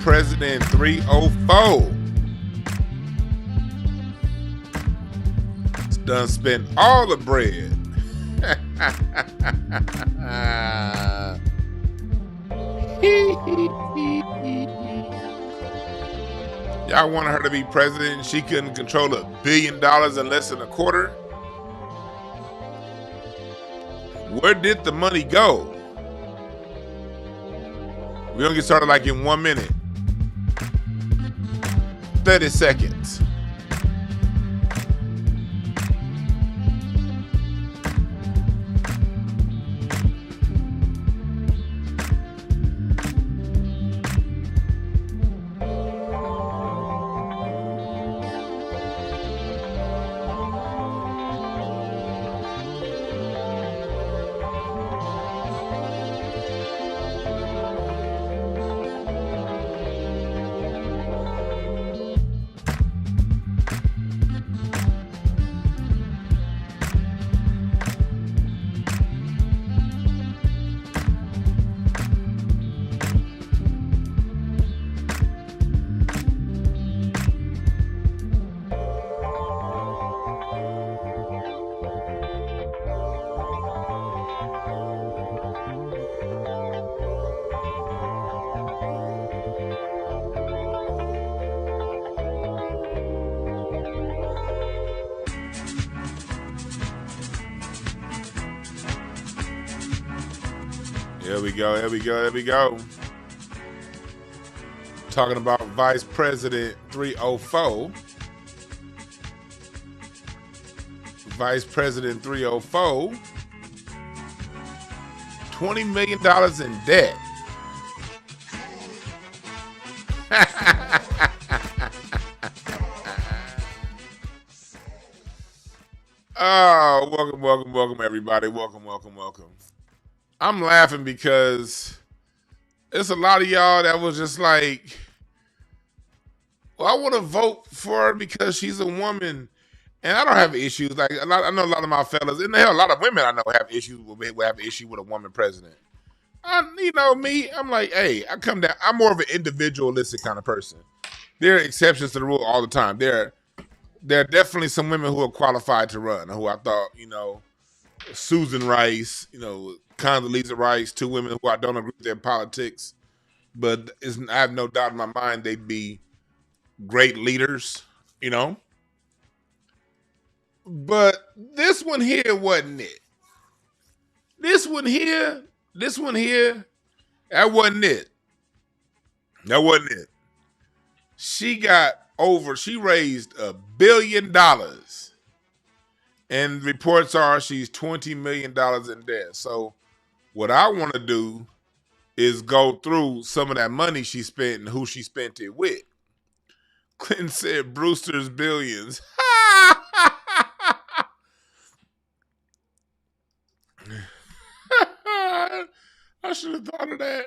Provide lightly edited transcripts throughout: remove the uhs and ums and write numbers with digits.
President 304. It's done spent all the bread. Y'all wanted her to be president. She couldn't control $1 billion in less than a quarter. Where did the money go? We're going to get started like in 1 minute. 30 seconds. Here we go. Talking about Vice President 304. Vice President 304. $20 million in debt. Oh, welcome, everybody. Welcome. I'm laughing because it's a lot of y'all that was just like, well, I want to vote for her because she's a woman. And I don't have issues. Like I know a lot of my fellas, and hell, a lot of women I know have issues with a woman president. Me, I'm like, hey, I come down. I'm more of an individualistic kind of person. There are exceptions to the rule all the time. There are definitely some women who are qualified to run, who I thought, Susan Rice, Condoleezza Rice, two women who I don't agree with their politics, but I have no doubt in my mind they'd be great leaders, But this one here wasn't it. This one here, that wasn't it. She raised $1 billion. And reports are she's $20 million in debt. So what I want to do is go through some of that money she spent and who she spent it with. Clinton said Brewster's billions. I should have thought of that.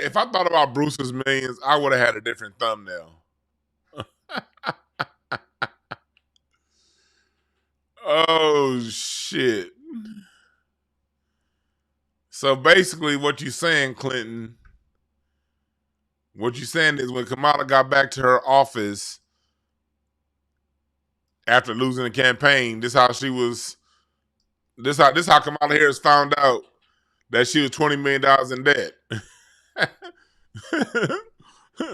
If I thought about Brewster's millions, I would have had a different thumbnail. Oh, shit. So basically what you're saying, Clinton, is when Kamala got back to her office after losing the campaign, this how Kamala Harris found out that she was $20 million in debt.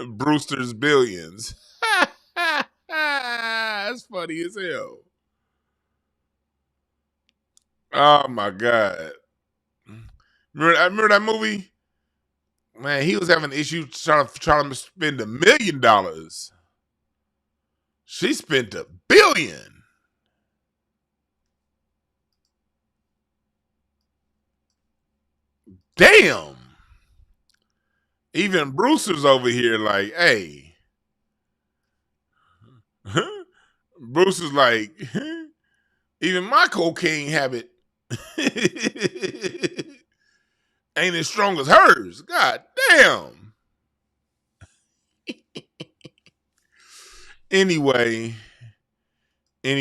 Brewster's billions. That's funny as hell. Oh my God. Remember that movie? Man, he was having issues trying to spend $1 million. She spent $1 billion. Damn. Even Brewster's over here like, hey. Bruce is like, even my cocaine habit ain't as strong as hers. God damn. Anyway. I'm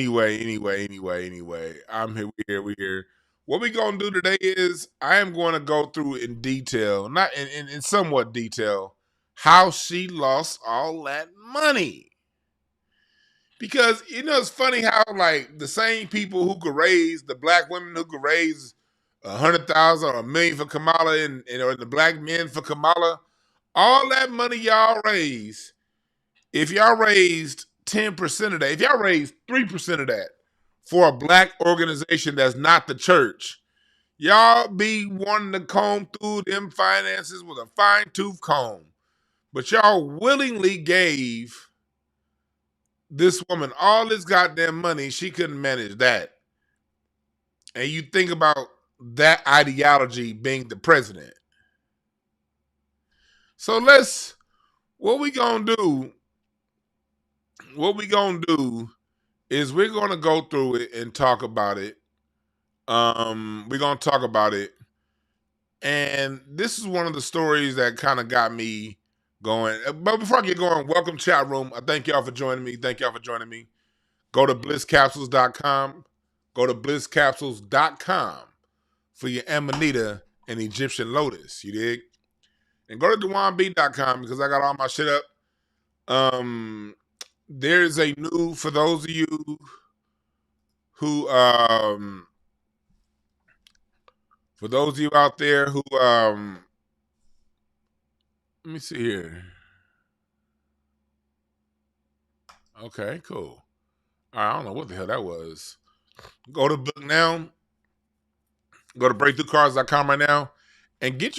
here. We're here. What we gonna do today is I am going to go through in detail, not in somewhat detail, how she lost all that money. Because it's funny how like the same people who could raise the black women who could raise 100,000 or 1,000,000 for Kamala or the black men for Kamala, all that money y'all raise, if y'all raised 10% of that, if y'all raised 3% of that for a black organization that's not the church, y'all be wanting to comb through them finances with a fine-tooth comb. But y'all willingly gave this woman all this goddamn money. She couldn't manage that. And you think about that ideology being the president. So what we gonna do is we're gonna go through it and talk about it. We're gonna talk about it. And this is one of the stories that kind of got me going. But before I get going, welcome chat room. I thank y'all for joining me. Go to blisscapsules.com. Go to blisscapsules.com for your Amanita and Egyptian lotus. You dig? And go to DewanB.com because I got all my shit up. There's a new, for those of you who for those of you out there who let me see here. Okay, cool. I don't know what the hell that was. Go to Book Now. Go to breakthroughcards.com right now and get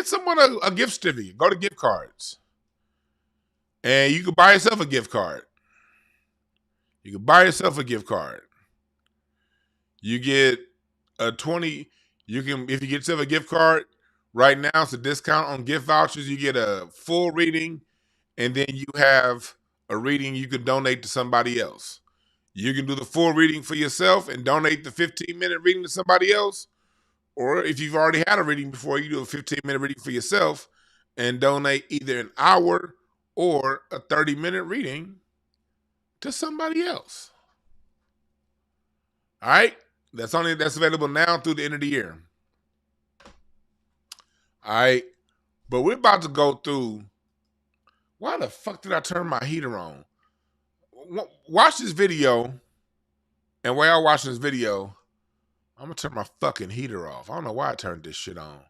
someone a gift certificate. Go to gift cards. And you can buy yourself a gift card. You get a 20, if you get yourself a gift card, right now it's a discount on gift vouchers. You get a full reading, and then you have a reading you can donate to somebody else. You can do the full reading for yourself and donate the 15-minute reading to somebody else. Or if you've already had a reading before, you do a 15-minute reading for yourself and donate either an hour or a 30-minute reading to somebody else. All right? That's available now through the end of the year. All right? But we're about to go through. Why the fuck did I turn my heater on? Watch this video. And while y'all watching this video, I'm going to turn my fucking heater off. I don't know why I turned this shit on.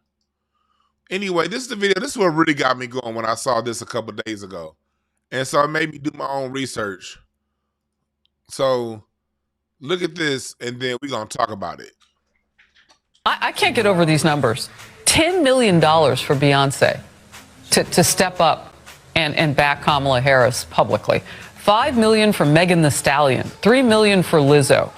Anyway, this is the video. This is what really got me going when I saw this a couple days ago. And so it made me do my own research. So look at this, and then we're going to talk about it. I can't get over these numbers. $10 million for Beyonce to step up and back Kamala Harris publicly. $5 million for Megan Thee Stallion. $3 million for Lizzo.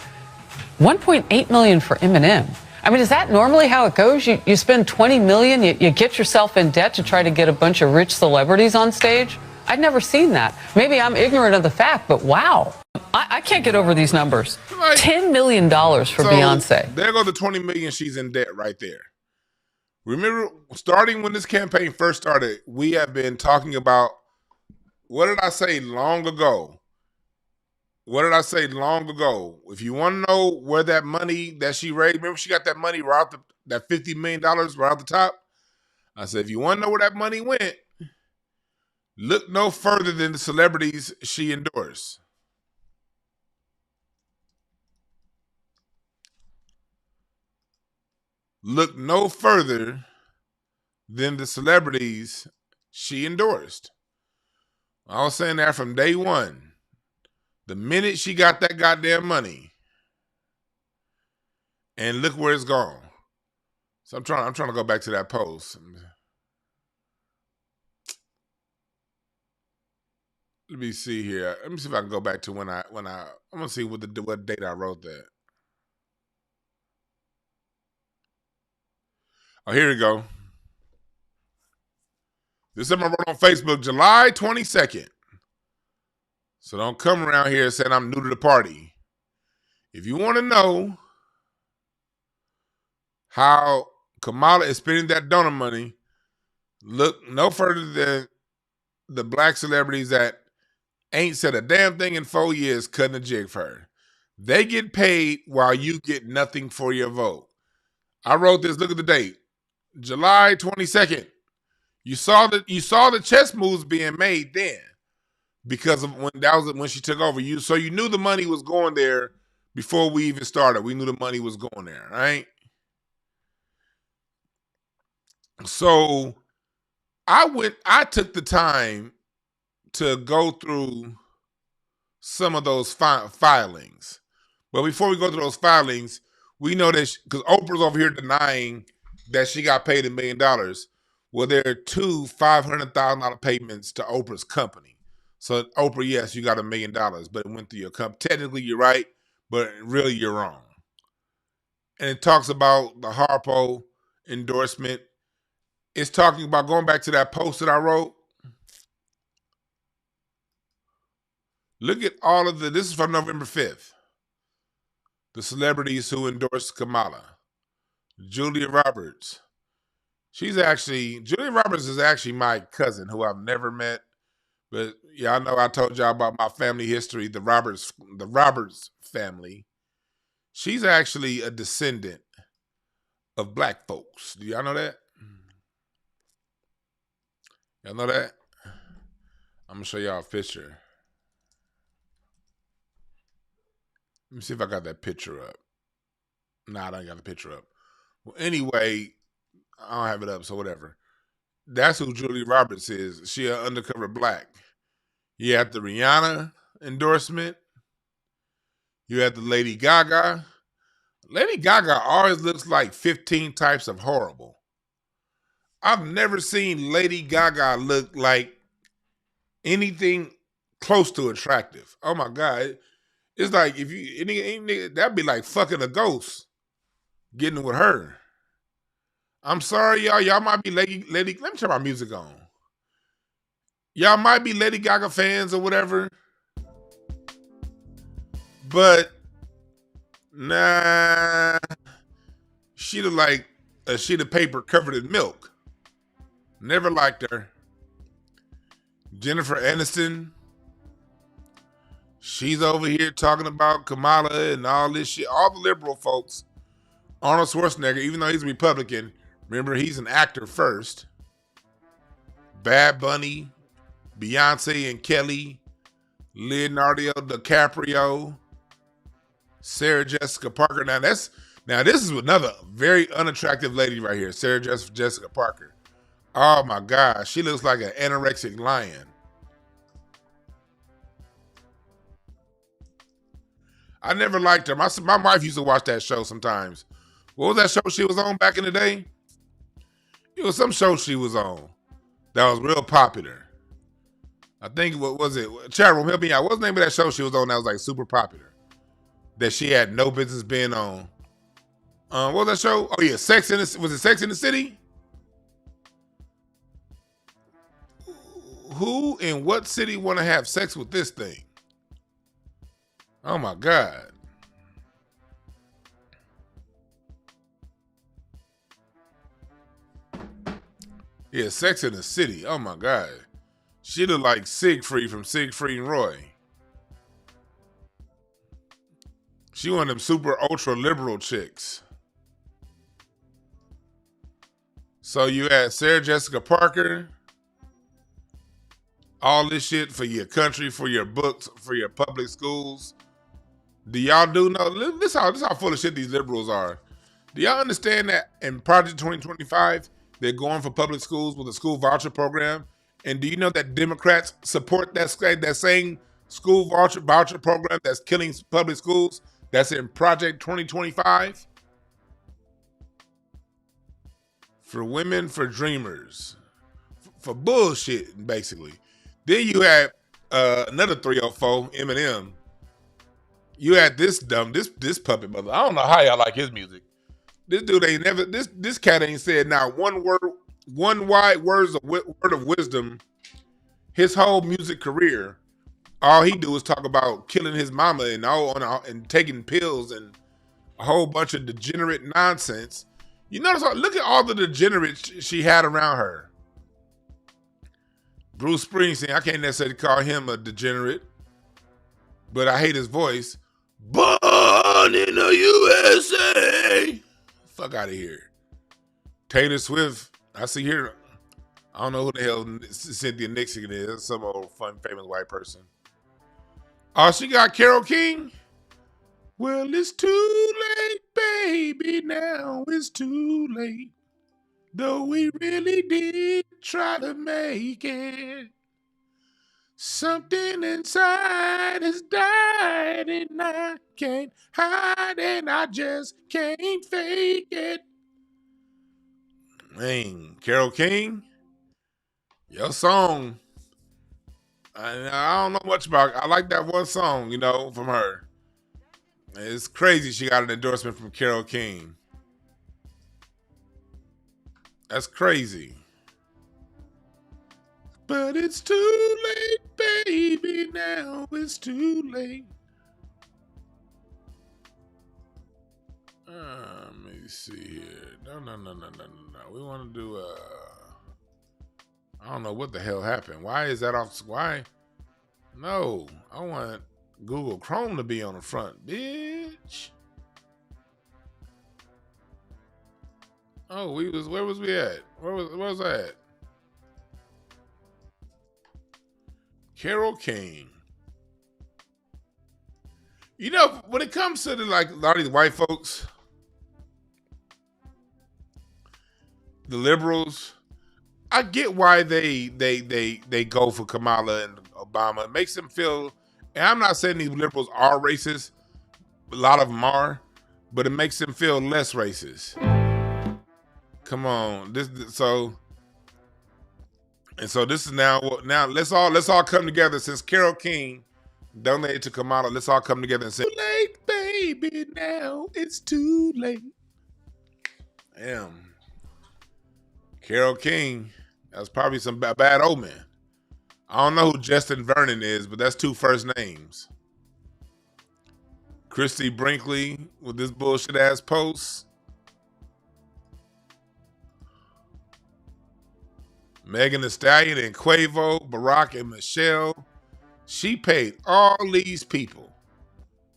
$1.8 million for Eminem. I mean, is that normally how it goes? You spend $20 million, you get yourself in debt to try to get a bunch of rich celebrities on stage? I'd never seen that. Maybe I'm ignorant of the fact, but wow. I can't get over these numbers. Like, $10 million for Beyonce. There goes the $20 million she's in debt right there. Remember, starting when this campaign first started, we have been talking about, what did I say long ago? If you want to know where that money that she raised, remember she got that money right out that $50 million right out the top? I said, if you want to know where that money went, look no further than the celebrities she endorsed. Look no further than the celebrities she endorsed. I was saying that from day one. The minute she got that goddamn money, and look where it's gone. So I'm trying to go back to that post. Let me see here. Let me see if I can go back to when I'm gonna see what date I wrote that. Oh, here we go. This is something I wrote on Facebook, July 22nd. So don't come around here saying I'm new to the party. If you want to know how Kamala is spending that donor money, look no further than the black celebrities that ain't said a damn thing in 4 years cutting a jig for her. They get paid while you get nothing for your vote. I wrote this. Look at the date, July 22nd. You saw the chess moves being made then, because of when she took over. So you knew the money was going there before we even started. We knew the money was going there, right? So I took the time to go through some of those filings. But before we go through those filings, we know that because Oprah's over here denying that she got paid $1 million. Well, there are two $500,000 payments to Oprah's company. So Oprah, yes, you got $1 million, but it went through your company. Technically, you're right, but really you're wrong. And it talks about the Harpo endorsement. It's talking about, going back to that post that I wrote. Look at all of this is from November 5th. The celebrities who endorsed Kamala. Julia Roberts. Julia Roberts is actually my cousin who I've never met. But y'all know I told y'all about my family history, the Roberts family. She's actually a descendant of black folks. Do y'all know that? Y'all know that? I'm gonna show y'all a picture. Let me see if I got that picture up. Nah, I don't got the picture up. Well, anyway, I don't have it up, so whatever. That's who Julia Roberts is. She an undercover black. You have the Rihanna endorsement. You have the Lady Gaga. Lady Gaga always looks like 15 types of horrible. I've never seen Lady Gaga look like anything close to attractive. Oh my God. It's like if you that'd be like fucking a ghost getting with her. I'm sorry, y'all. Y'all might be Lady. Let me turn my music on. Y'all might be Lady Gaga fans or whatever, but nah, she look like a sheet of paper covered in milk. Never liked her. Jennifer Aniston. She's over here talking about Kamala and all this shit. All the liberal folks. Arnold Schwarzenegger, even though he's a Republican, remember he's an actor first. Bad Bunny, Beyonce and Kelly, Leonardo DiCaprio, Sarah Jessica Parker. Now this is another very unattractive lady right here, Sarah Jessica Parker. Oh my God, she looks like an anorexic lion. I never liked her. My wife used to watch that show sometimes. What was that show she was on back in the day? It was some show she was on that was real popular. I think, what was it? Chat room, help me out. What's the name of that show she was on that was like super popular? That she had no business being on. What was that show? Oh yeah, was it Sex in the City? Who in what city want to have sex with this thing? Oh my God. Yeah, Sex in the City. Oh my God. She looked like Siegfried from Siegfried and Roy. She one of them super ultra liberal chicks. So you had Sarah Jessica Parker. All this shit for your country, for your books, for your public schools. Do y'all know? This how full of shit these liberals are. Do y'all understand that in Project 2025, they're going for public schools with a school voucher program? And do you know that Democrats support that same school voucher program that's killing public schools? That's in Project 2025? For women, for dreamers. For bullshit, basically. Then you had another 304, Eminem. You had this puppet mother. I don't know how y'all like his music. This dude ain't never, this cat ain't said not one wide word of wisdom his whole music career. All he do is talk about killing his mama and taking pills and a whole bunch of degenerate nonsense. You notice, look at all the degenerates she had around her. Bruce Springsteen, I can't necessarily call him a degenerate, but I hate his voice. Born in the USA. Fuck out of here. Taylor Swift, I see here. I don't know who the hell Cynthia Nixon is. Some old fun, famous white person. Oh, she got Carole King? Well, it's too late, baby. Now it's too late. Though we really did try to make it. Something inside has died and I can't hide and I just can't fake it. Man, Carole King, your song. I don't know much about it. I like that one song, you know, from her. It's crazy she got an endorsement from Carole King. That's crazy. But it's too late, baby. Now it's too late. Let me see here. No. We want to do I don't know what the hell happened. Why is that off? Why? No, I want Google Chrome to be on the front, bitch. Oh, where was we at? Where was I at? Carole King. You know, when it comes to a lot of these white folks, the liberals, I get why they go for Kamala and Obama. It makes them feel, and I'm not saying these liberals are racist, a lot of them are, but it makes them feel less racist. Come on, this is now let's all come together. Since Carole King donated to Kamala, let's all come together and say, too late, baby, now it's too late. Damn. Carole King, that's probably some bad omen. I don't know who Justin Vernon is, but that's two first names. Christy Brinkley with this bullshit ass post. Megan Thee Stallion and Quavo, Barack and Michelle. She paid all these people,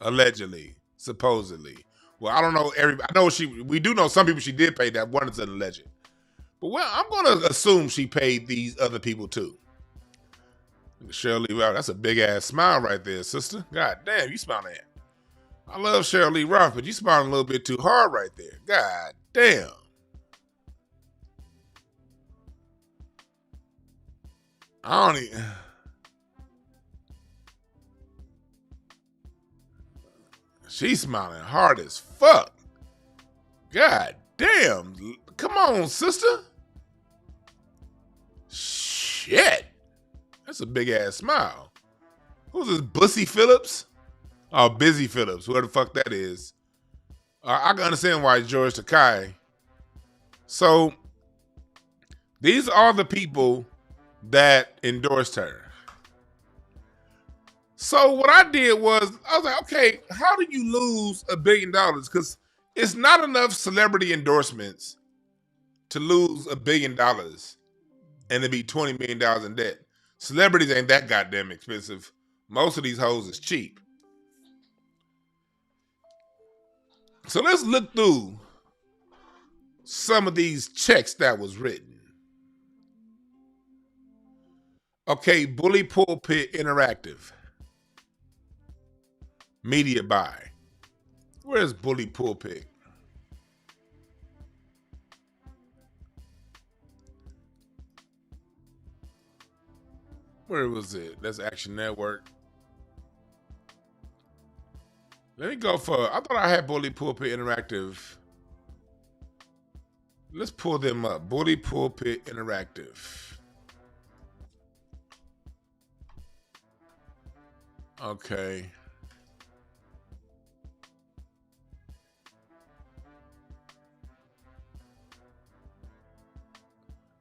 allegedly, supposedly. Well, I don't know I know we do know some people she did pay. That one is an alleged. But well, I'm gonna assume she paid these other people too. Shirley, wow, that's a big ass smile right there, sister. God damn, you smiling at. I love Shirley Roth, but you smiling a little bit too hard right there. God damn. I don't even. She's smiling hard as fuck. God damn. Come on, sister. Shit. That's a big ass smile. Who's this? Bussy Phillips? Oh, Busy Phillips. Whoever the fuck that is. I can understand why George Takei. So, these are the people that endorsed her. So what I did was, I was like, okay, how do you lose $1 billion? Because it's not enough celebrity endorsements to lose $1 billion and to be $20 million in debt. Celebrities ain't that goddamn expensive. Most of these hoes is cheap. So let's look through some of these checks that was written. Okay, Bully Pulpit Interactive. Media buy. Where's Bully Pulpit? Where was it? That's Action Network. Let me go for, I thought I had Bully Pulpit Interactive. Let's pull them up. Bully Pulpit Interactive. Okay.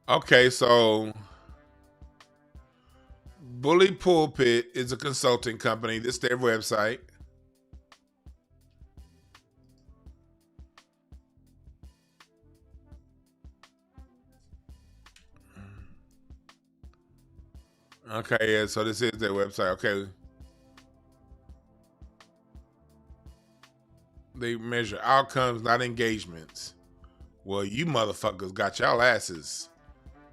Okay, so Bully Pulpit is a consulting company. This is their website. Okay, yeah, so this is their website. Okay. They measure outcomes, not engagements. Well, you motherfuckers got y'all asses.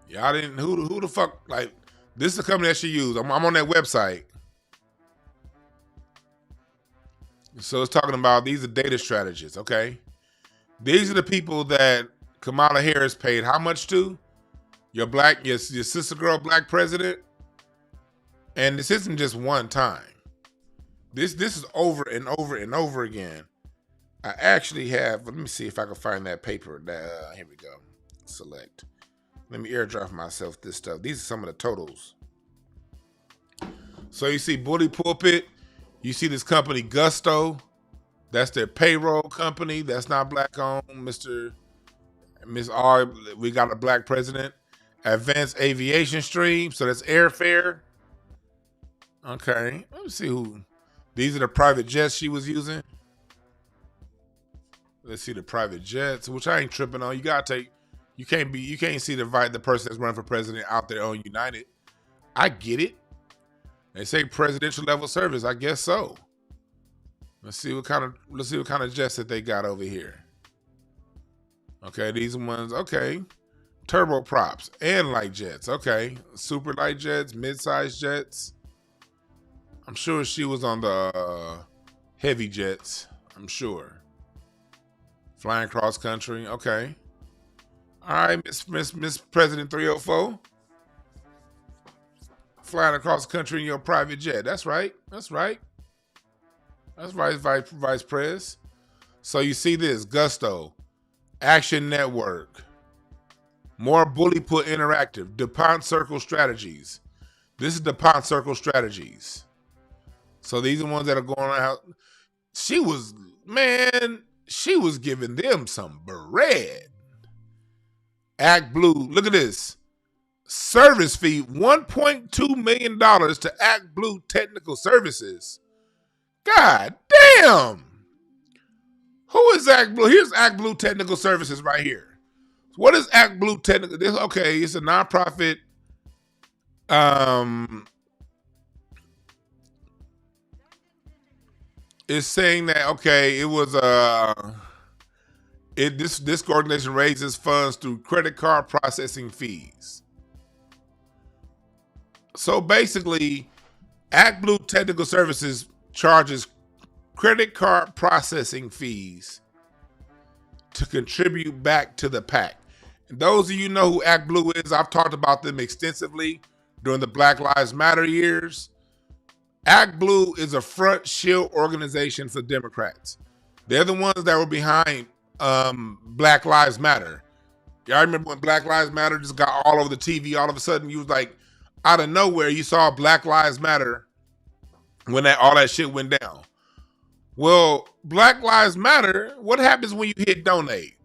Y'all didn't. Who the fuck? Like, this is the company that she used. I'm on that website. So it's talking about these are data strategists. Okay, these are the people that Kamala Harris paid how much to? Your sister girl black president. And this isn't just one time. This is over and over and over again. I actually have. Let me see if I can find that paper. Here we go. Select. Let me airdrop myself this stuff. These are some of the totals. So you see Bully Pulpit. You see this company Gusto. That's their payroll company. That's not black owned. Miss R. We got a black president. Advanced Aviation Stream. So that's airfare. Okay. Let me see who. These are the private jets she was using. Let's see the private jets, which I ain't tripping on. You can't see the person that's running for president out there on United. I get it. They say presidential level service. I guess so. Let's see what kind of jets that they got over here. Okay, these ones. Okay, turboprops and light jets. Okay, super light jets, mid-sized jets. I'm sure she was on the heavy jets. I'm sure. Flying cross country. Okay. All right, Miss President 304. Flying across the country in your private jet. That's right. That's right. That's right, Vice Pres. So you see this, Gusto, Action Network, more Bully Put Interactive, DuPont Circle Strategies. This is DuPont Circle Strategies. So these are the ones that are going out. She was giving them some bread. Act Blue, look at this. Service fee, $1.2 million to Act Blue Technical Services. God damn. Who is Act Blue? Here's Act Blue Technical Services right here. What is Act Blue Technical? Okay, it's a nonprofit. It's saying that, okay, it was this organization raises funds through credit card processing fees. So basically, Act Blue Technical Services charges credit card processing fees to contribute back to the PAC. And those of you know who Act Blue is, I've talked about them extensively during the Black Lives Matter years. Act Blue is a front shield organization for Democrats. They're the ones that were behind Black Lives Matter. Y'all remember when Black Lives Matter just got all over the TV? All of a sudden, you was like, out of nowhere, you saw Black Lives Matter when all that shit went down. Well, Black Lives Matter, what happens when you hit donate?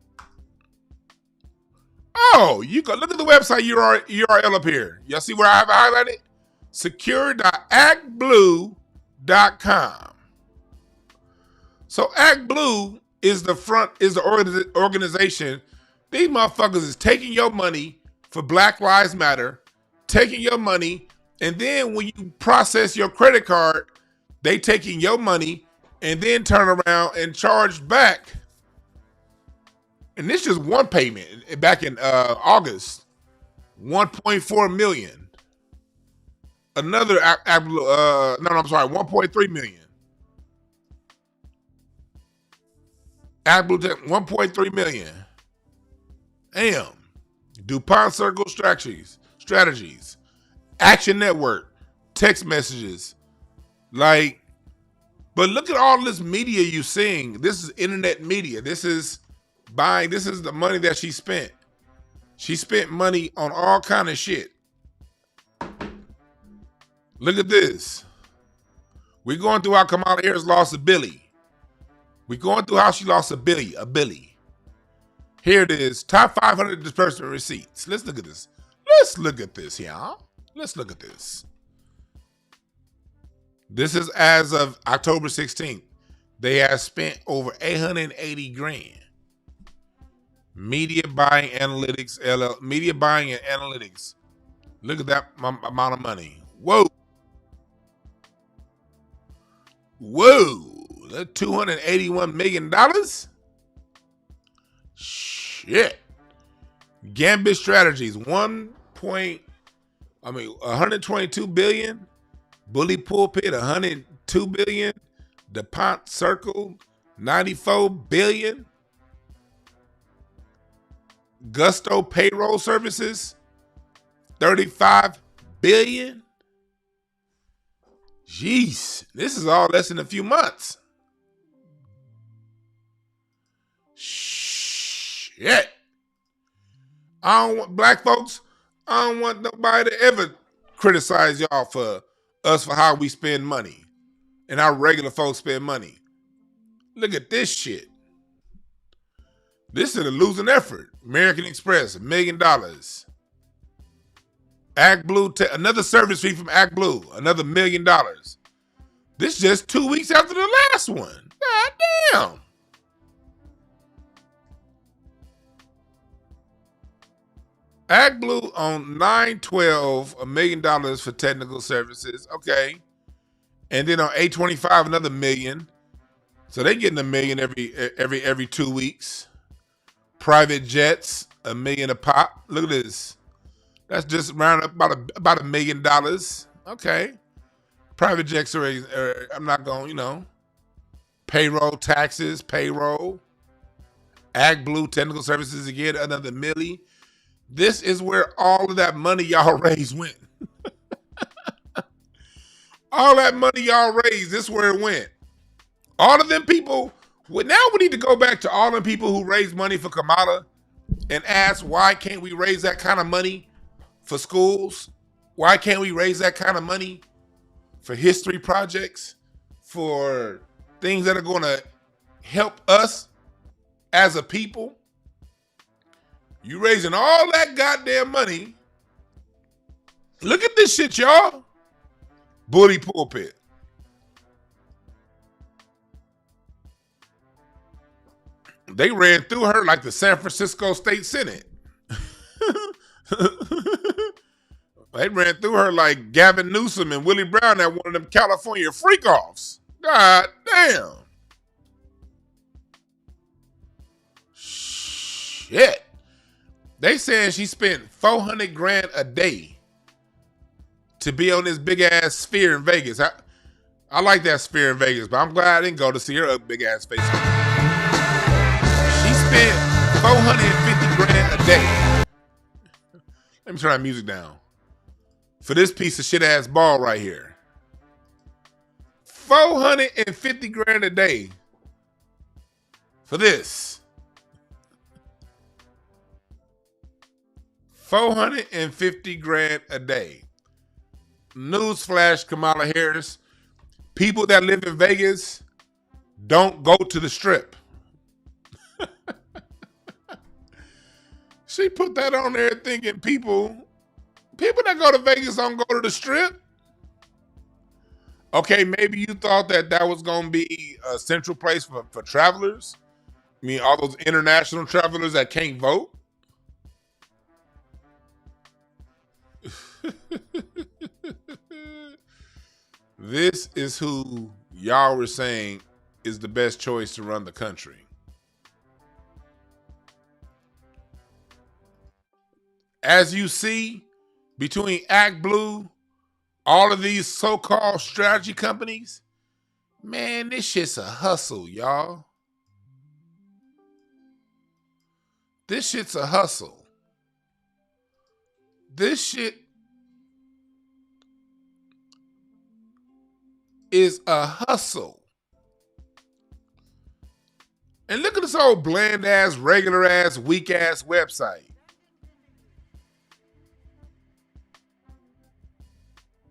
Oh, you go look at the website URL up here. Y'all see where I have it highlighted? secure.actblue.com. So Act Blue is the organization. These motherfuckers is taking your money for Black Lives Matter, taking your money, and then when you process your credit card, they taking your money and then turn around and charge back. And this is one payment back in August, $1.4 million. Another $1.3 million. $1.3 million. Damn. DuPont Circle Strategies. Action Network. Text messages. But look at all this media you seeing. This is internet media. This is the money that she spent. She spent money on all kind of shit. Look at this. We're going through how Kamala Harris lost a Billy. We're going through how she lost a Billy. Here it is. Top 500 disbursement receipts. Let's look at this. Y'all. Let's look at this. This is as of October 16th. They have spent over $880,000. Media buying and analytics. Look at that amount of money. Whoa. That $281 million? Shit. Shit. Gambit Strategies, 122 billion. Bully Pulpit, 102 billion. DuPont Circle, 94 billion. Gusto Payroll Services, 35 billion. Jeez, this is all less than a few months. Shit. I don't want black folks. I don't want nobody to ever criticize y'all for us for how we spend money and how regular folks spend money. Look at this shit. This is a losing effort. American Express, $1 million. ActBlue, another service fee from ActBlue, another $1 million. This just 2 weeks after the last one. God damn. ActBlue on 9/12, $1 million for technical services. Okay. And then on 8/25, another $1 million. So they getting $1 million every 2 weeks. Private jets, $1 million a pop. Look at this. That's just round up about $1 million. Okay. Private jets are I'm not going, payroll taxes, payroll. ActBlue technical services again, another $1 million. This is where all of that money y'all raised went. All that money y'all raised, this is where it went. All of them people, now we need to go back to all them people who raised money for Kamala and ask, why can't we raise that kind of money for schools? Why can't we raise that kind of money for history projects, for things that are going to help us as a people? You raising all that goddamn money. Look at this shit, y'all. Bully Pulpit. They ran through her like the San Francisco State Senate. They ran through her like Gavin Newsom and Willie Brown at one of them California freak-offs. God damn. Shit. They saying she spent $400,000 a day to be on this big ass sphere in Vegas. I like that sphere in Vegas, but I'm glad I didn't go to see her big ass face. She spent $450,000 a day. Let me turn that music down. For this piece of shit ass ball right here. $450,000 a day for this. $450,000 a day. Newsflash, Kamala Harris. People that live in Vegas don't go to the Strip. She put that on there thinking people that go to Vegas don't go to the Strip. Okay, maybe you thought that was going to be a central place for travelers. I mean, all those international travelers that can't vote. This is who y'all were saying is the best choice to run the country. As you see, between ActBlue, all of these so-called strategy companies, man, this shit's a hustle, y'all. This shit's a hustle. This shit is a hustle. And look at this old bland ass, regular ass, weak ass website.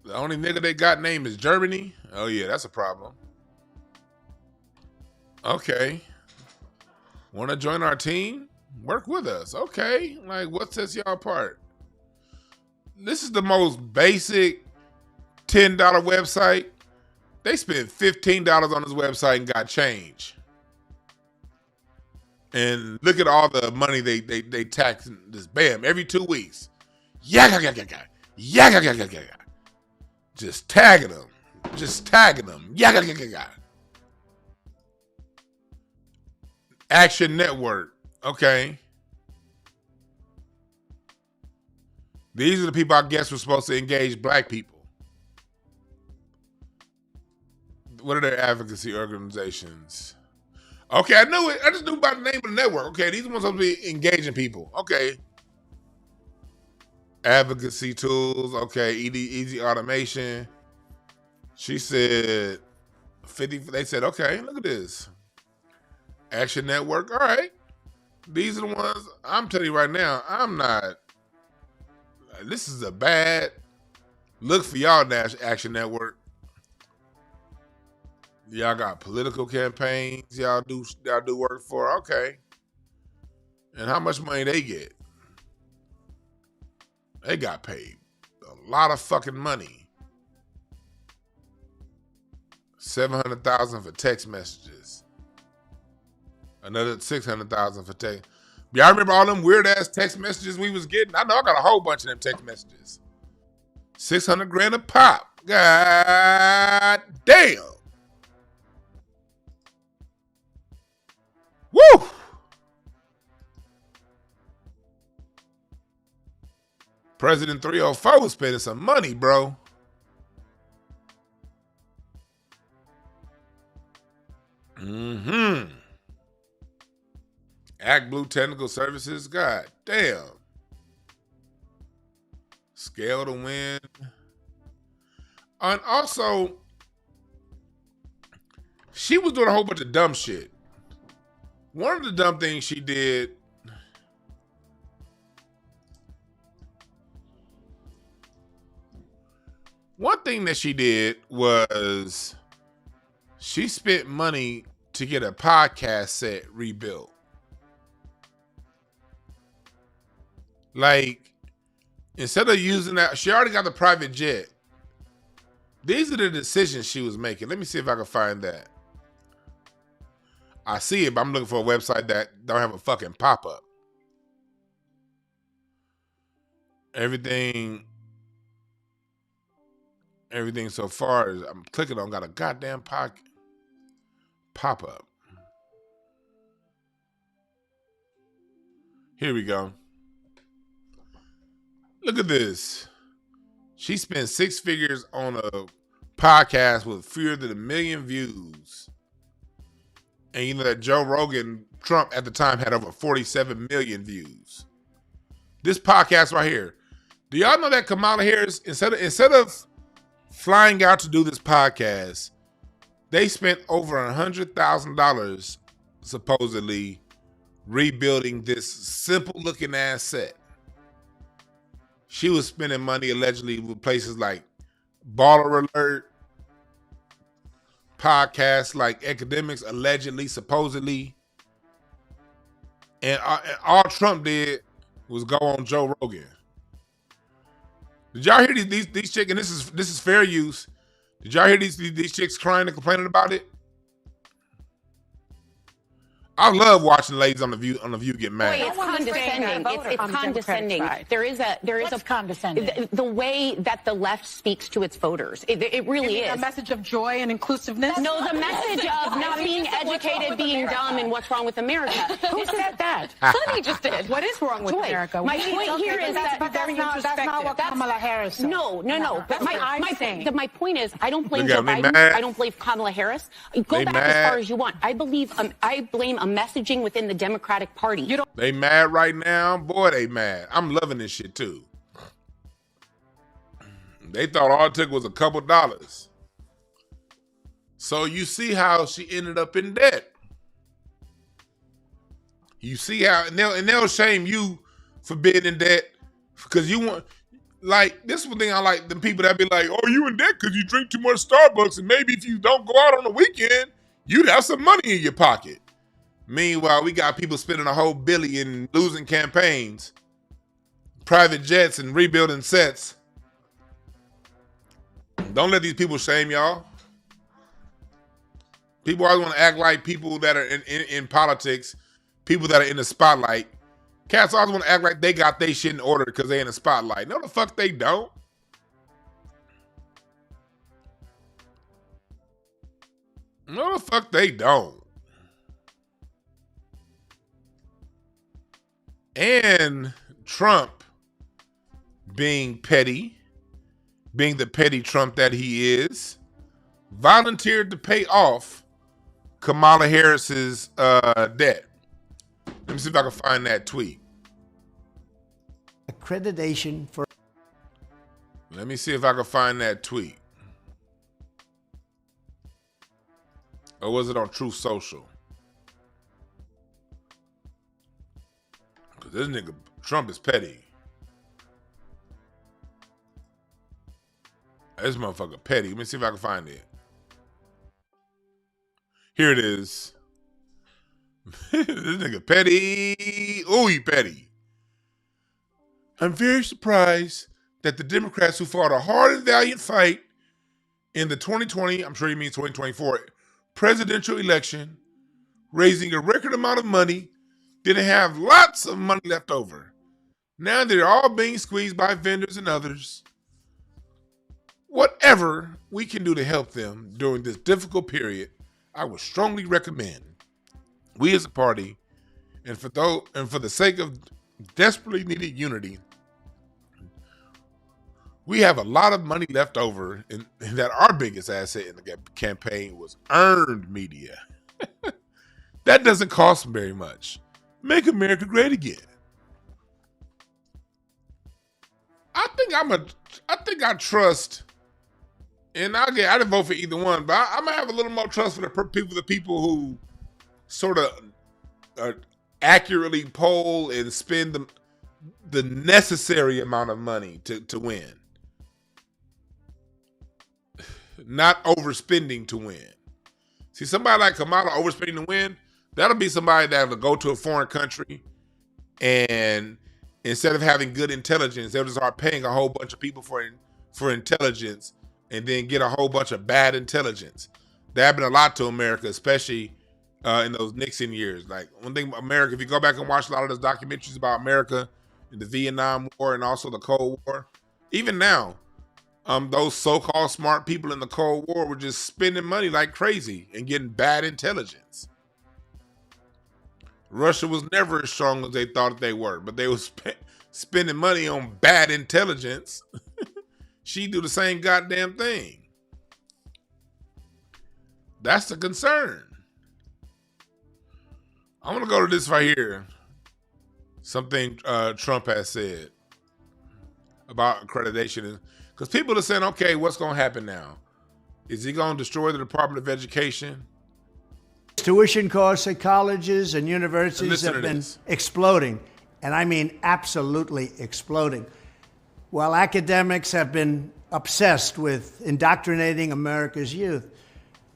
The only nigga they got named is Germany. Oh yeah, that's a problem. Okay. Want to join our team? Work with us. Okay. Like, what sets y'all apart? This is the most basic $10 website. They spent $15 on this website and got change. And look at all the money they tax this. Bam, every 2 weeks. Just tagging them. Action Network. Okay. These are the people I guess were supposed to engage black people. What are their advocacy organizations? Okay, I knew it. I just knew about the name of the network. Okay, these ones supposed to be engaging people. Okay. Advocacy tools. Okay, easy automation. She said 50. They said, okay, look at this. Action Network. All right. These are the ones. I'm telling you right now, I'm not. This is a bad look for y'all, Action Network. Y'all got political campaigns. Y'all do work for. Okay. And how much money they get? They got paid a lot of fucking money. 700,000 for text messages. Another 600,000 for text. Y'all remember all them weird ass text messages we was getting? I know I got a whole bunch of them text messages. 600 grand a pop. God damn. Woo! President 304 was spending some money, bro. Mm-hmm. Act Blue Technical Services, god damn. Scale to Win. And also, she was doing a whole bunch of dumb shit. One of the dumb things she did, one thing that she did was she spent money to get a podcast set rebuilt. Like, instead of using that, she already got the private jet. These are the decisions she was making. Let me see if I can find that. I see it, but I'm looking for a website that don't have a fucking pop-up. Everything so far is I'm clicking on got a goddamn pop-up. Here we go. Look at this. She spent 6 figures on a podcast with fewer than 1 million views. And you know that Joe Rogan, Trump at the time had over 47 million views. This podcast right here. Do y'all know that Kamala Harris, instead of flying out to do this podcast, they spent over $100,000 supposedly rebuilding this simple looking ass set. She was spending money allegedly with places like Baller Alert, podcasts like Academics, allegedly, supposedly. And all Trump did was go on Joe Rogan. Did y'all hear these chicks? And this is fair use. Did y'all hear these chicks crying and complaining about it? I love watching ladies on the View get mad. Boy, it's condescending. It's condescending. There is a condescending. The way that the left speaks to its voters, it really is a message of joy and inclusiveness. No, the message of not being educated, being dumb, and what's wrong with America. Who said that? Somebody just did. What is wrong with America? My point here is that that's not what Kamala Harris said. No. But my point is, I don't blame Joe Biden. I don't blame Kamala Harris. Go back as far as you want. I blame messaging within the Democratic Party. They mad right now? Boy, they mad. I'm loving this shit too. They thought all it took was a couple dollars. So you see how she ended up in debt. You see how, and they'll shame you for being in debt because you want, like, this is one thing I like, the people that be like, oh, you in debt because you drink too much Starbucks and maybe if you don't go out on the weekend, you'd have some money in your pocket. Meanwhile, we got people spending a whole billion losing campaigns, private jets, and rebuilding sets. Don't let these people shame y'all. People always want to act like people that are in politics, people that are in the spotlight. Cats always want to act like they got their shit in order because they in the spotlight. No, the fuck they don't. No, the fuck they don't. And Trump being petty, being the petty Trump that he is, volunteered to pay off Kamala Harris's debt. Let me see if I can find that tweet. Accreditation for. Let me see if I can find that tweet. Or was it on Truth Social? Because this nigga Trump is petty. This motherfucker petty. Let me see if I can find it. Here it is. This nigga petty. Oh, he petty. I'm very surprised that the Democrats who fought a hard and valiant fight in the 2020, I'm sure he means 2024, presidential election, raising a record amount of money, didn't have lots of money left over. Now they're all being squeezed by vendors and others. Whatever we can do to help them during this difficult period, I would strongly recommend we as a party, and for the sake of desperately needed unity, we have a lot of money left over, and that our biggest asset in the campaign was earned media. That doesn't cost very much. Make America great again. I think I trust, and I didn't vote for either one, but I'm gonna have a little more trust for the people who sort of accurately poll and spend the necessary amount of money to win. Not overspending to win. See, somebody like Kamala overspending to win, that'll be somebody that'll go to a foreign country and instead of having good intelligence, they'll just start paying a whole bunch of people for intelligence and then get a whole bunch of bad intelligence. That happened a lot to America, especially in those Nixon years. Like, one thing, America, if you go back and watch a lot of those documentaries about America in the Vietnam War and also the Cold War, even now, those so-called smart people in the Cold War were just spending money like crazy and getting bad intelligence. Russia was never as strong as they thought they were, but they were spending money on bad intelligence. She do the same goddamn thing. That's the concern. I'm going to go to this right here. Something Trump has said about accreditation. Because people are saying, okay, what's going to happen now? Is he going to destroy the Department of Education? Tuition costs at colleges and universities have been exploding. And I mean absolutely exploding. While academics have been obsessed with indoctrinating America's youth,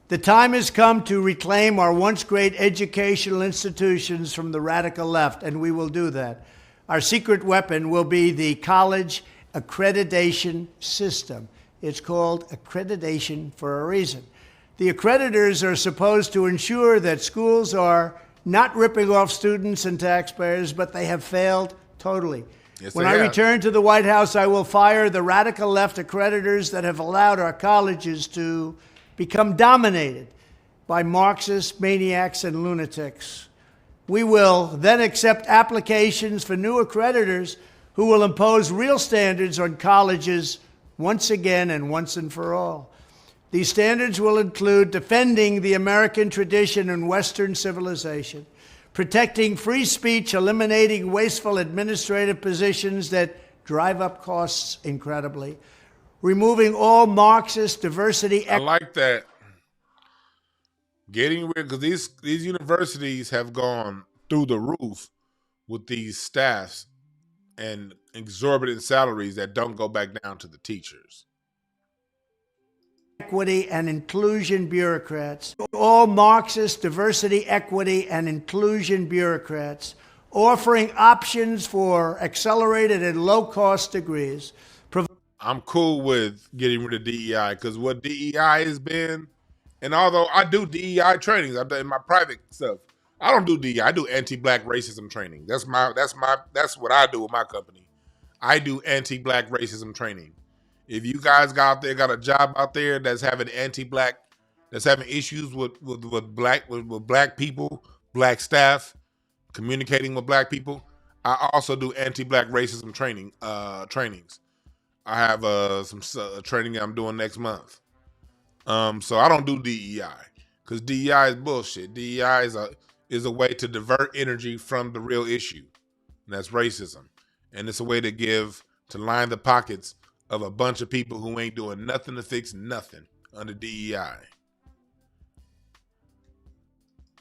the time has come to reclaim our once great educational institutions from the radical left, and we will do that. Our secret weapon will be the college accreditation system. It's called accreditation for a reason. The accreditors are supposed to ensure that schools are not ripping off students and taxpayers, but they have failed totally. Yes, when I return to the White House, I will fire the radical left accreditors that have allowed our colleges to become dominated by Marxist maniacs and lunatics. We will then accept applications for new accreditors who will impose real standards on colleges once again and once and for all. These standards will include defending the American tradition and Western civilization, protecting free speech, eliminating wasteful administrative positions that drive up costs incredibly, removing all Marxist diversity. I like that. Getting rid, because these universities have gone through the roof with these staffs and exorbitant salaries that don't go back down to the teachers. Equity and inclusion bureaucrats, all Marxist diversity, equity, and inclusion bureaucrats, offering options for accelerated and low-cost degrees. I'm cool with getting rid of DEI because what DEI has been, and although I do DEI trainings, I've done in my private stuff. I don't do DEI. I do anti-black racism training. That's what I do with my company. I do anti-black racism training. If you guys got a job out there that's having anti-black, that's having issues with black people, black staff, communicating with black people, I also do anti-black racism trainings. I have some training I'm doing next month. So I don't do DEI because DEI is bullshit. DEI is a way to divert energy from the real issue, and that's racism. And it's a way to line the pockets of a bunch of people who ain't doing nothing to fix nothing under DEI.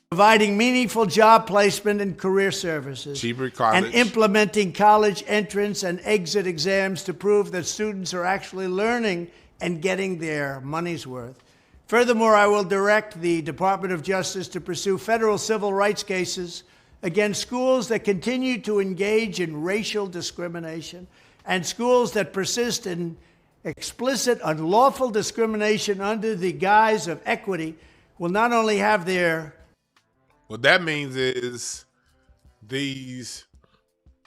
Providing meaningful job placement and career services. Cheaper college. And implementing college entrance and exit exams to prove that students are actually learning and getting their money's worth. Furthermore, I will direct the Department of Justice to pursue federal civil rights cases against schools that continue to engage in racial discrimination and schools that persist in explicit, unlawful discrimination under the guise of equity will not only have their... What that means is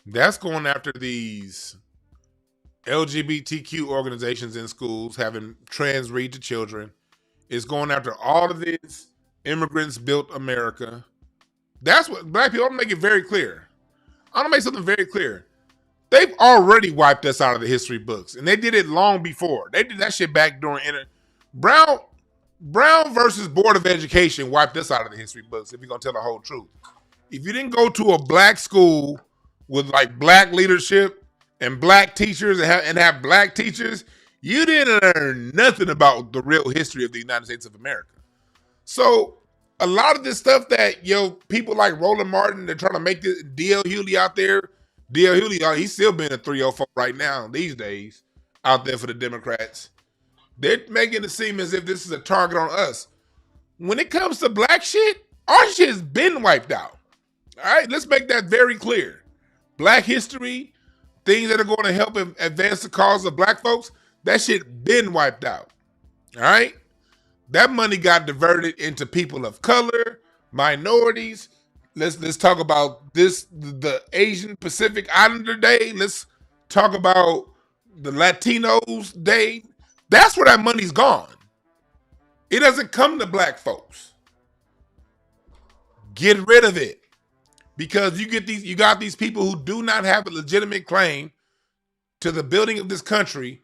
that's going after these LGBTQ organizations in schools, having trans read to children. It's going after all of these immigrants built America. That's what black people, I'm gonna make it very clear. I'm gonna make something very clear. They've already wiped us out of the history books, and they did it long before. They did that shit back during Brown versus Board of Education wiped us out of the history books, if you're going to tell the whole truth. If you didn't go to a black school with like black leadership and black teachers and have black teachers, you didn't learn nothing about the real history of the United States of America. So a lot of this stuff that, people like Roland Martin, they're trying to make this D.L. Hughley out there. D.L. Hughley, he's still being a 304 right now these days out there for the Democrats. They're making it seem as if this is a target on us. When it comes to black shit, our shit has been wiped out. All right, let's make that very clear. Black history, things that are going to help advance the cause of black folks, that shit been wiped out. All right? That money got diverted into people of color, minorities. Let's talk about the Asian Pacific Islander Day. Let's talk about the Latinos Day. That's where that money's gone. It doesn't come to black folks. Get rid of it. Because you got these people who do not have a legitimate claim to the building of this country,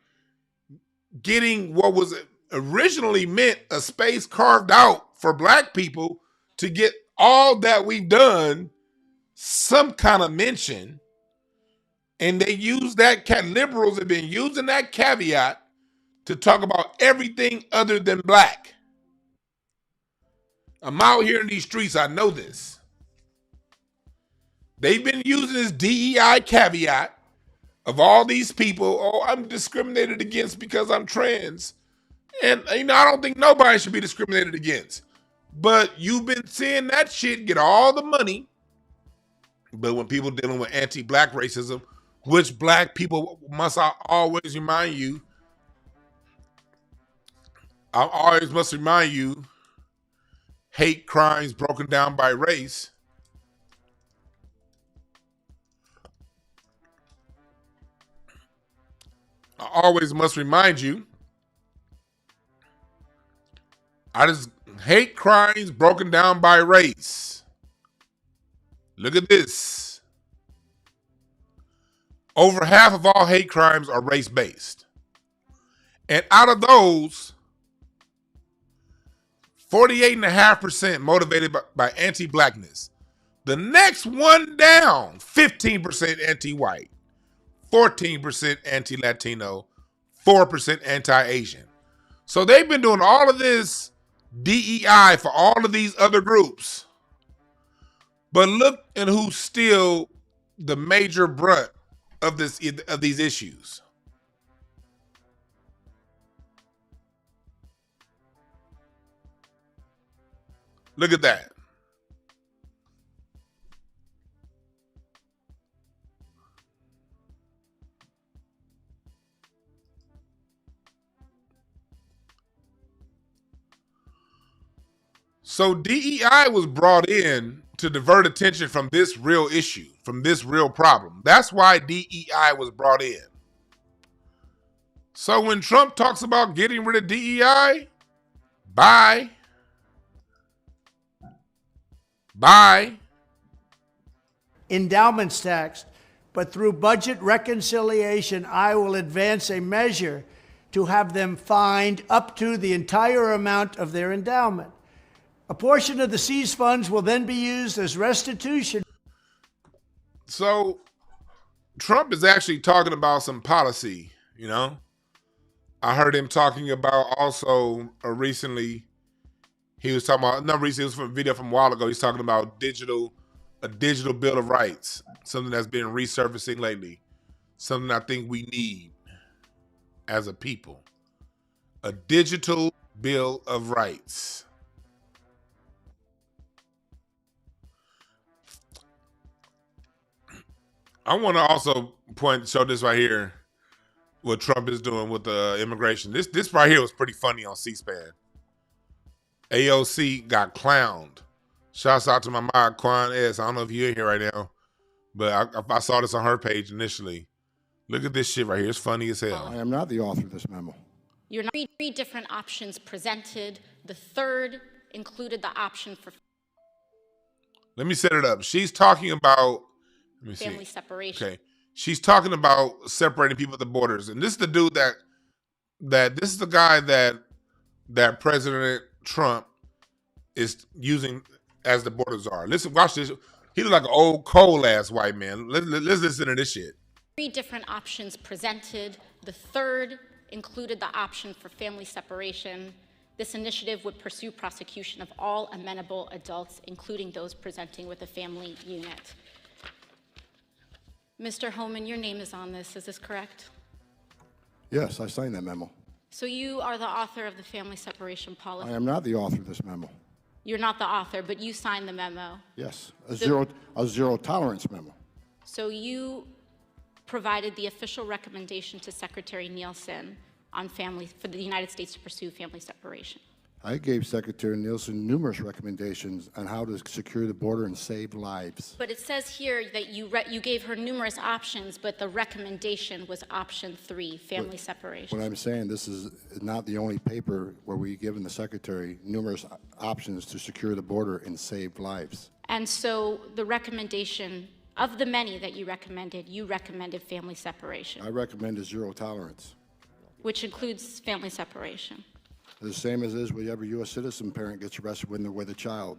getting what was originally meant a space carved out for black people to get all that we've done some kind of mention. And they use that, liberals have been using that caveat to talk about everything other than black. I'm out here in these streets, I know this. They've been using this DEI caveat of all these people, I'm discriminated against because I'm trans. And, I don't think nobody should be discriminated against. But you've been seeing that shit get all the money. But when people dealing with anti-black racism, which black people must always remind you, I always must remind you, hate crimes broken down by race. I always must remind you, hate crimes broken down by race. Look at this. Over half of all hate crimes are race-based. And out of those, 48.5% motivated by anti-blackness. The next one down, 15% anti-white, 14% anti-Latino, 4% anti-Asian. So they've been doing all of this DEI for all of these other groups. But look at who's still the major brunt of these issues. Look at that. So DEI was brought in to divert attention from this real issue, from this real problem. That's why DEI was brought in. So when Trump talks about getting rid of DEI, bye. Endowments tax but through budget reconciliation, I will advance a measure to have them fined up to the entire amount of their endowment. A portion of the seized funds will then be used as restitution. So Trump is actually talking about some policy, you know? I heard him talking about also recently, he was talking about, not recently, it was from a video from a while ago, he's talking about a digital bill of rights, something that's been resurfacing lately, something I think we need as a people. A digital bill of rights. I want to also show this right here, what Trump is doing with the immigration. This right here was pretty funny on C-SPAN. AOC got clowned. Shouts out to my mod, Quan S. I don't know if you're in here right now, but I saw this on her page initially. Look at this shit right here. It's funny as hell. I am not the author of this memo. You're not three different options presented. The third included the option for Let me set it up. She's talking about family separation. Okay. She's talking about separating people at the borders. And this is the dude that this is the guy that President Trump is using as the border czar. Listen, watch this. He look like an old cold ass white man. Let's listen to this shit. Three different options presented. The third included the option for family separation. This initiative would pursue prosecution of all amenable adults, including those presenting with a family unit. Mr. Homan, your name is on this. Is this correct? Yes, I signed that memo. So you are the author of the family separation policy? I am not the author of this memo. You're not the author, but you signed the memo. Yes, a zero tolerance memo. So you provided the official recommendation to Secretary Nielsen on for the United States to pursue family separation. I gave Secretary Nielsen numerous recommendations on how to secure the border and save lives. But it says here that you gave her numerous options, but the recommendation was option 3, family separation. What I'm saying, this is not the only paper where we've given the Secretary numerous options to secure the border and save lives. And so the recommendation, of the many that you recommended family separation. I recommended zero tolerance. Which includes family separation. The same as is with every U.S. citizen parent gets arrested when they're with a child.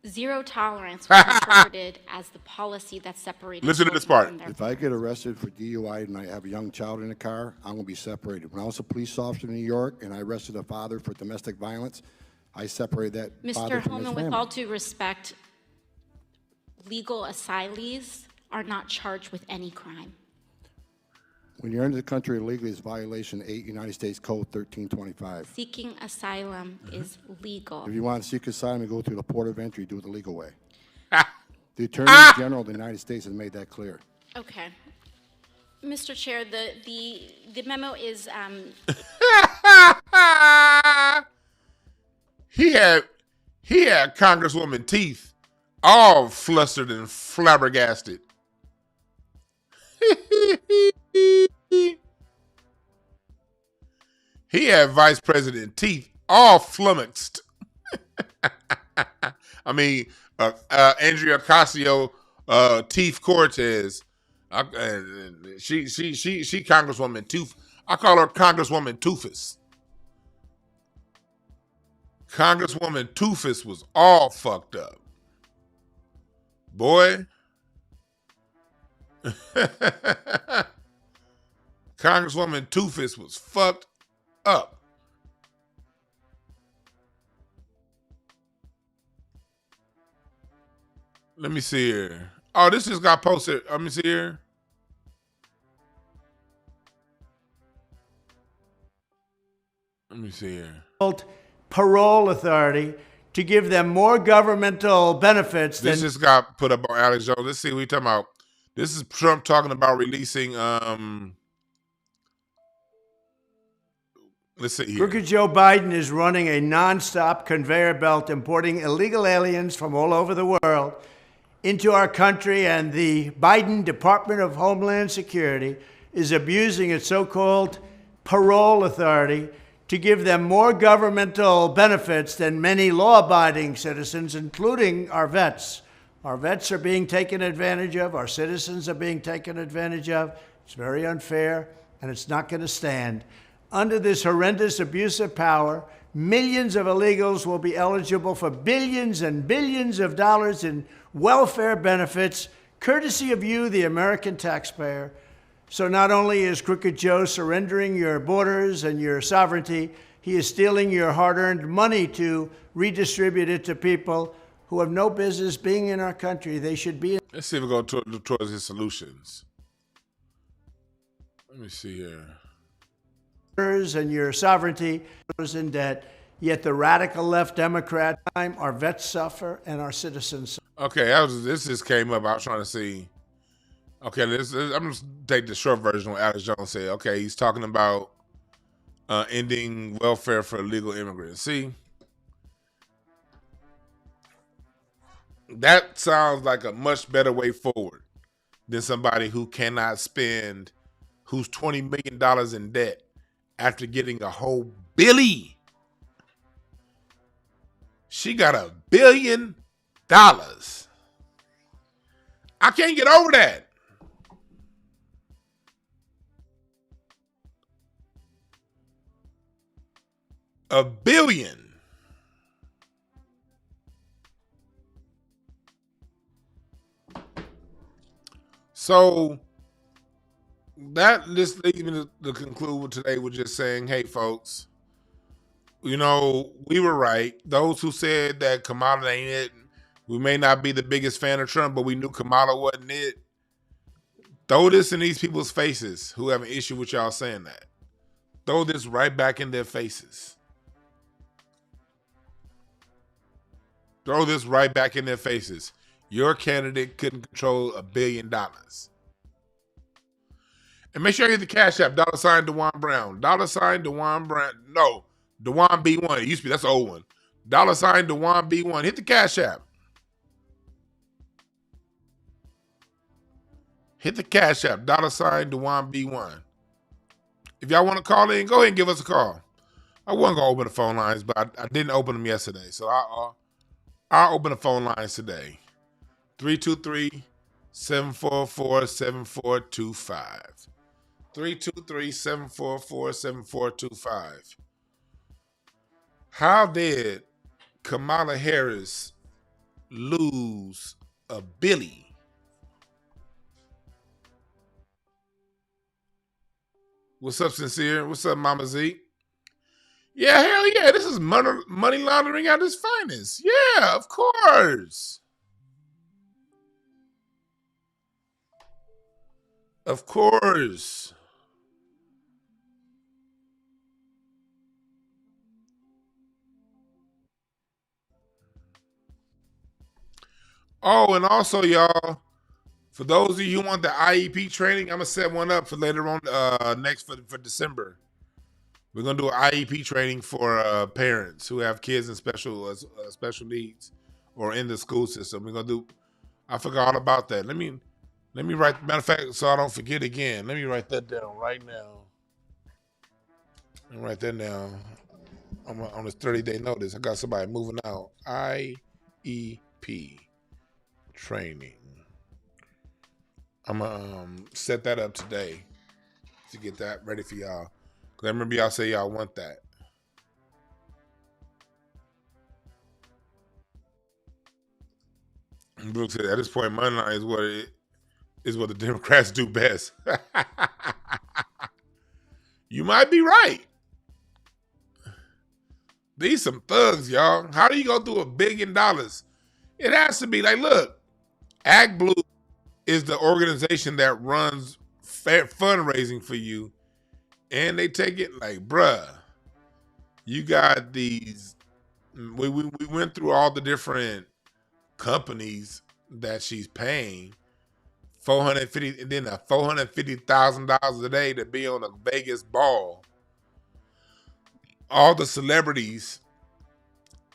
Zero tolerance was interpreted as the policy that separated. Listen to this part. If I get arrested for DUI and I have a young child in the car, I'm going to be separated. When I was a police officer in New York and I arrested a father for domestic violence, I separated that father Mr. from his Holman, family. with all due respect, legal asylees are not charged with any crime. When you're into the country illegally, it's violation 8 United States Code 1325. Seeking asylum is legal. If you want to seek asylum, you go through the port of entry, do it the legal way. The Attorney General of the United States has made that clear. Okay. Mr. Chair, the memo is He had Congresswoman teeth all flustered and flabbergasted. He had Vice President teeth all flummoxed. I mean, Andrea Ocasio Teeth Cortez. She Congresswoman Tooth. I call her Congresswoman Toofus. Congresswoman Toofus was all fucked up. Boy. Congresswoman Toofus was fucked up. Let me see here. Oh, this just got posted. Let me see here. Let me see here. Parole authority to give them more governmental benefits than... This just got put up on Alex Jones. Let's see what we're talking about. This is Trump talking about releasing, let's see here. Crooked Joe Biden is running a nonstop conveyor belt importing illegal aliens from all over the world into our country, and the Biden Department of Homeland Security is abusing its so-called parole authority to give them more governmental benefits than many law-abiding citizens, including our vets, Our vets are being taken advantage of. Our citizens are being taken advantage of. It's very unfair, and it's not going to stand. Under this horrendous abuse of power, millions of illegals will be eligible for billions and billions of dollars in welfare benefits, courtesy of you, the American taxpayer. So not only is Crooked Joe surrendering your borders and your sovereignty, he is stealing your hard-earned money to redistribute it to people who have no business being in our country. They should be. Let's see if we go towards his solutions. Let me see here. And your sovereignty is in debt, yet the radical left Democrat, our vets suffer and our citizens suffer. Okay, this just came up. I was trying to see. Okay, I'm just take the short version of what Alex Jones said. Okay, he's talking about ending welfare for illegal immigrants. See, that sounds like a much better way forward than somebody who cannot spend, who's $20 million in debt after getting a whole billy. She got $1 billion. I can't get over that. $1 billion. So that just leads me to conclude today with just saying, hey, folks, you know, we were right. Those who said that Kamala ain't it, we may not be the biggest fan of Trump, but we knew Kamala wasn't it. Throw this in these people's faces who have an issue with y'all saying that. Throw this right back in their faces. Throw this right back in their faces. Your candidate couldn't control $1 billion. And make sure you hit the Cash App, $ DeJuan Brown. $ DeJuan Brown. No, DeJuan B1. It used to be, that's the old one. $ DeJuan B1. Hit the Cash App. Hit the Cash App, $ DeJuan B1. If y'all want to call in, go ahead and give us a call. I wasn't going to open the phone lines, but I didn't open them yesterday. So I'll open the phone lines today. 323-744-7425. 323-744-7425. How did Kamala Harris lose a billy? What's up, Sincere? What's up, Mama Z? Yeah, hell yeah. This is money laundering at its finest. Yeah, of course. Of course. Oh, and also, y'all, for those of you who want the IEP training, I'm going to set one up for later on next for December. We're going to do an IEP training for parents who have kids in special needs or in the school system. We're going to do, I forgot all about that. Let me write, matter of fact, so I don't forget again. Let me write that down right now. And write that down. On this 30-day notice. I got somebody moving out. IEP training. I'm going to set that up today to get that ready for y'all. Because I remember y'all say y'all want that. And Brooks said, at this point, money line is what the Democrats do best. You might be right. These some thugs, y'all. How do you go through $1 billion? It has to be like, look, ActBlue is the organization that runs fundraising for you. And they take it like, bruh, you got these. We went through all the different companies that she's paying. $450 and then $450,000 a day to be on a Vegas ball. All the celebrities.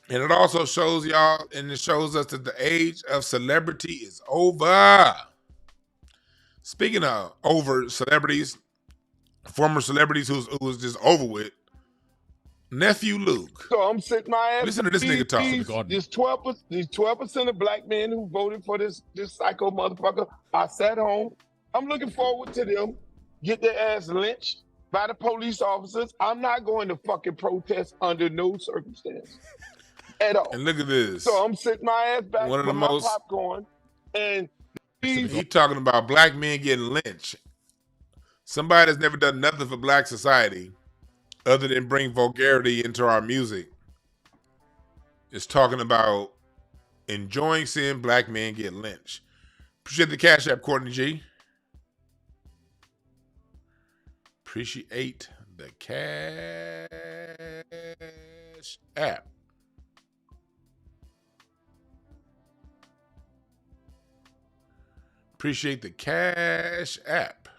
And it also shows y'all, and it shows us that the age of celebrity is over. Speaking of over celebrities, former celebrities who was just over with, Nephew Luke. So I'm sitting my ass. Listen to this nigga talk. These 12% of black men who voted for this psycho motherfucker. I sat home. I'm looking forward to them get their ass lynched by the police officers. I'm not going to fucking protest under no circumstance at all. And look at this. So I'm sitting my ass back One of the with my most popcorn, and he talking about black men getting lynched. Somebody that's never done nothing for black society other than bring vulgarity into our music is talking about enjoying seeing black men get lynched. Appreciate the Cash App, Courtney G. Appreciate the Cash App. Appreciate the Cash App.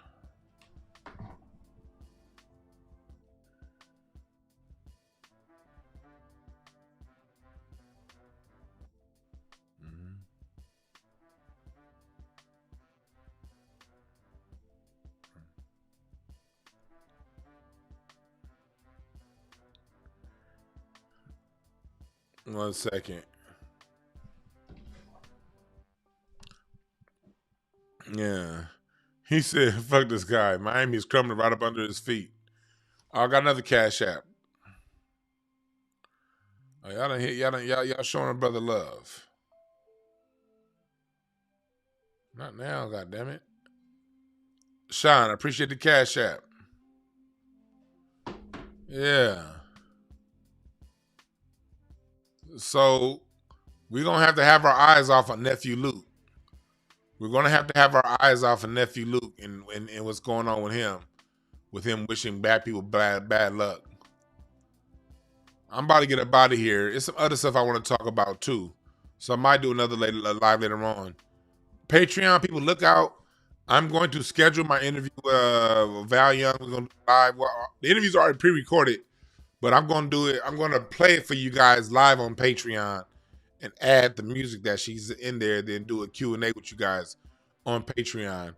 One second. Yeah. He said, fuck this guy. Miami's crumbling right up under his feet. I got another Cash App. Oh, y'all showing a brother love. Not now, goddammit. Sean, I appreciate the Cash App. Yeah. So we're gonna have our eyes off on Nephew Luke. We're gonna have to have our eyes off of Nephew Luke and what's going on with him wishing bad people bad luck. I'm about to get up out of here. There's some other stuff I want to talk about too, so I might do another live later on. Patreon people, look out! I'm going to schedule my interview with Val Young. We're gonna do live. Well, the interview's already pre-recorded, but I'm gonna do it. I'm gonna play it for you guys live on Patreon and add the music that she's in there, then do a Q&A with you guys on Patreon.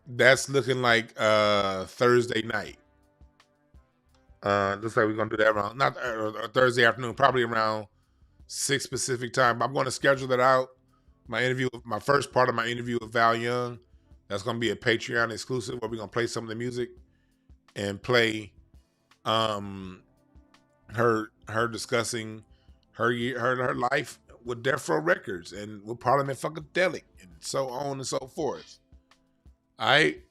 That's looking like Thursday night. Looks like we're gonna do that around not Thursday afternoon, probably around 6 Pacific time. But I'm gonna schedule that out. My first part of my interview with Val Young, that's gonna be a Patreon exclusive where we're gonna play some of the music and play her discussing her life with Death Row Records and with Parliament Funkadelic and so on and so forth. All right.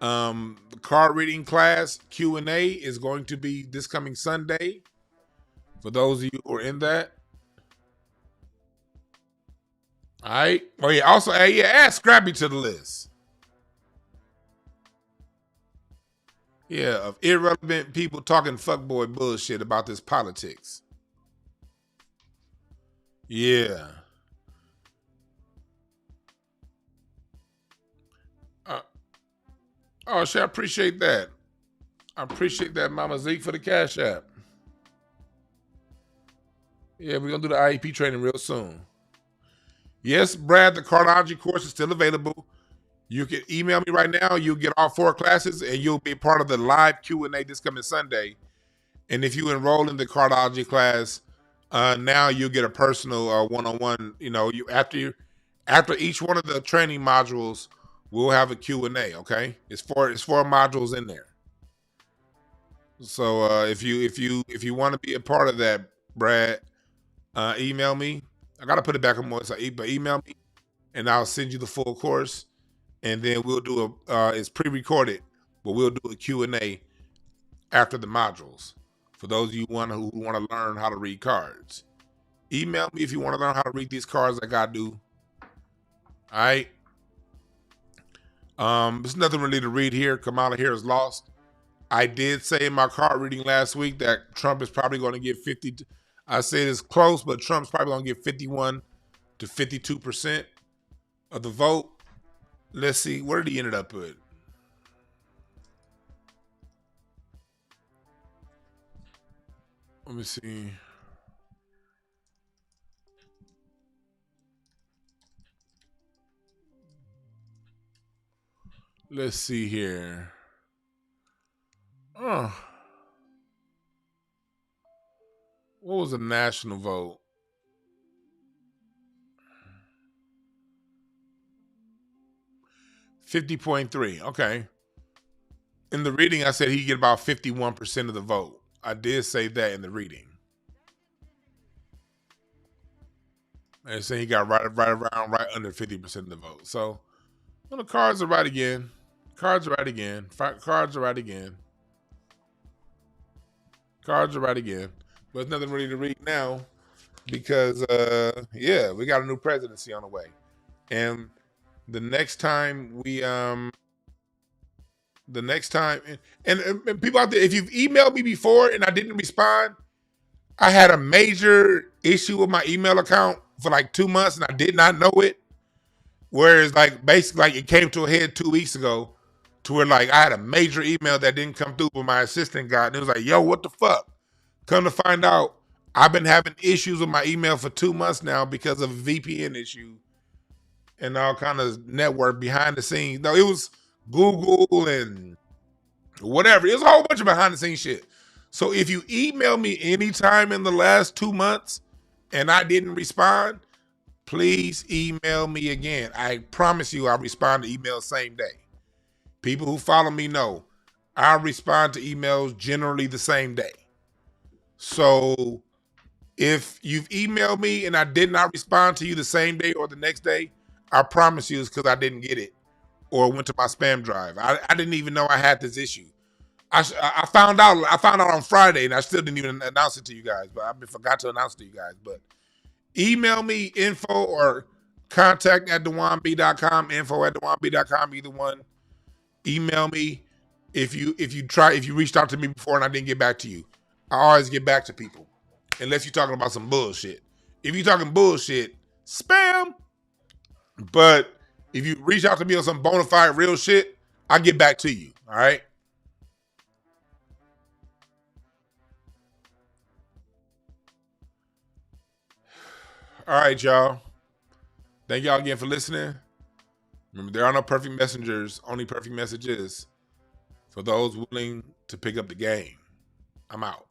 The card reading class Q&A is going to be this coming Sunday. For those of you who are in that. All right. Oh yeah. Also, add Scrappy to the list. Yeah, of irrelevant people talking fuckboy bullshit about this politics. Yeah. Oh, shit, I appreciate that. I appreciate that, Mama Zeke, for the Cash App. Yeah, we're going to do the IEP training real soon. Yes, Brad, the cardiology course is still available. You can email me right now. You'll get all 4 classes, and you'll be part of the live Q&A this coming Sunday. And if you enroll in the cardiology class, now you'll get a personal one-on-one. You know, after each one of the training modules, we'll have a Q&A. Okay, it's 4 modules in there. So if you want to be a part of that, Brad, email me. I gotta put it back on more, but email me, and I'll send you the full course. And then we'll do it's pre-recorded, but we'll do a Q&A after the modules. For those of you who want to learn how to read cards, email me if you want to learn how to read these cards like I do. All right. There's nothing really to read here. Kamala Harris lost. I did say in my card reading last week that Trump is probably going to get 50. I said it's close, but Trump's probably going to get 51 to 52% of the vote. Let's see, where did he end up with? Let me see. Let's see here. Oh. What was the national vote? $50.3. Okay. In the reading, I said he'd get about 51% of the vote. I did say that in the reading. And say he got right under 50% of the vote. So, well, the cards are right again. Cards are right again. Cards are right again. Cards are right again. But there's nothing really to read now because, yeah, we got a new presidency on the way. And the next time we, and people out there, if you've emailed me before and I didn't respond, I had a major issue with my email account for like 2 months and I did not know it. Whereas like basically like it came to a head 2 weeks ago to where like I had a major email that didn't come through, but my assistant got, and it was like, yo, what the fuck? Come to find out, I've been having issues with my email for 2 months now because of a VPN issue and all kind of network behind the scenes. No, it was Google and whatever. It was a whole bunch of behind the scenes shit. So if you email me anytime in the last 2 months and I didn't respond, please email me again. I promise you I'll respond to emails same day. People who follow me know I respond to emails generally the same day. So if you've emailed me and I did not respond to you the same day or the next day, I promise you it's because I didn't get it or went to my spam drive. I didn't even know I had this issue. I found out on Friday and I still didn't even announce it to you guys, but I forgot to announce it to you guys. But email me info or contact at DejuanB.com, info at DejuanB.com, either one. Email me if you reached out to me before and I didn't get back to you. I always get back to people. Unless you're talking about some bullshit. If you're talking bullshit, spam. But if you reach out to me on some bona fide real shit, I'll get back to you. All right? All right, y'all. Thank y'all again for listening. Remember, there are no perfect messengers, only perfect messages for those willing to pick up the game. I'm out.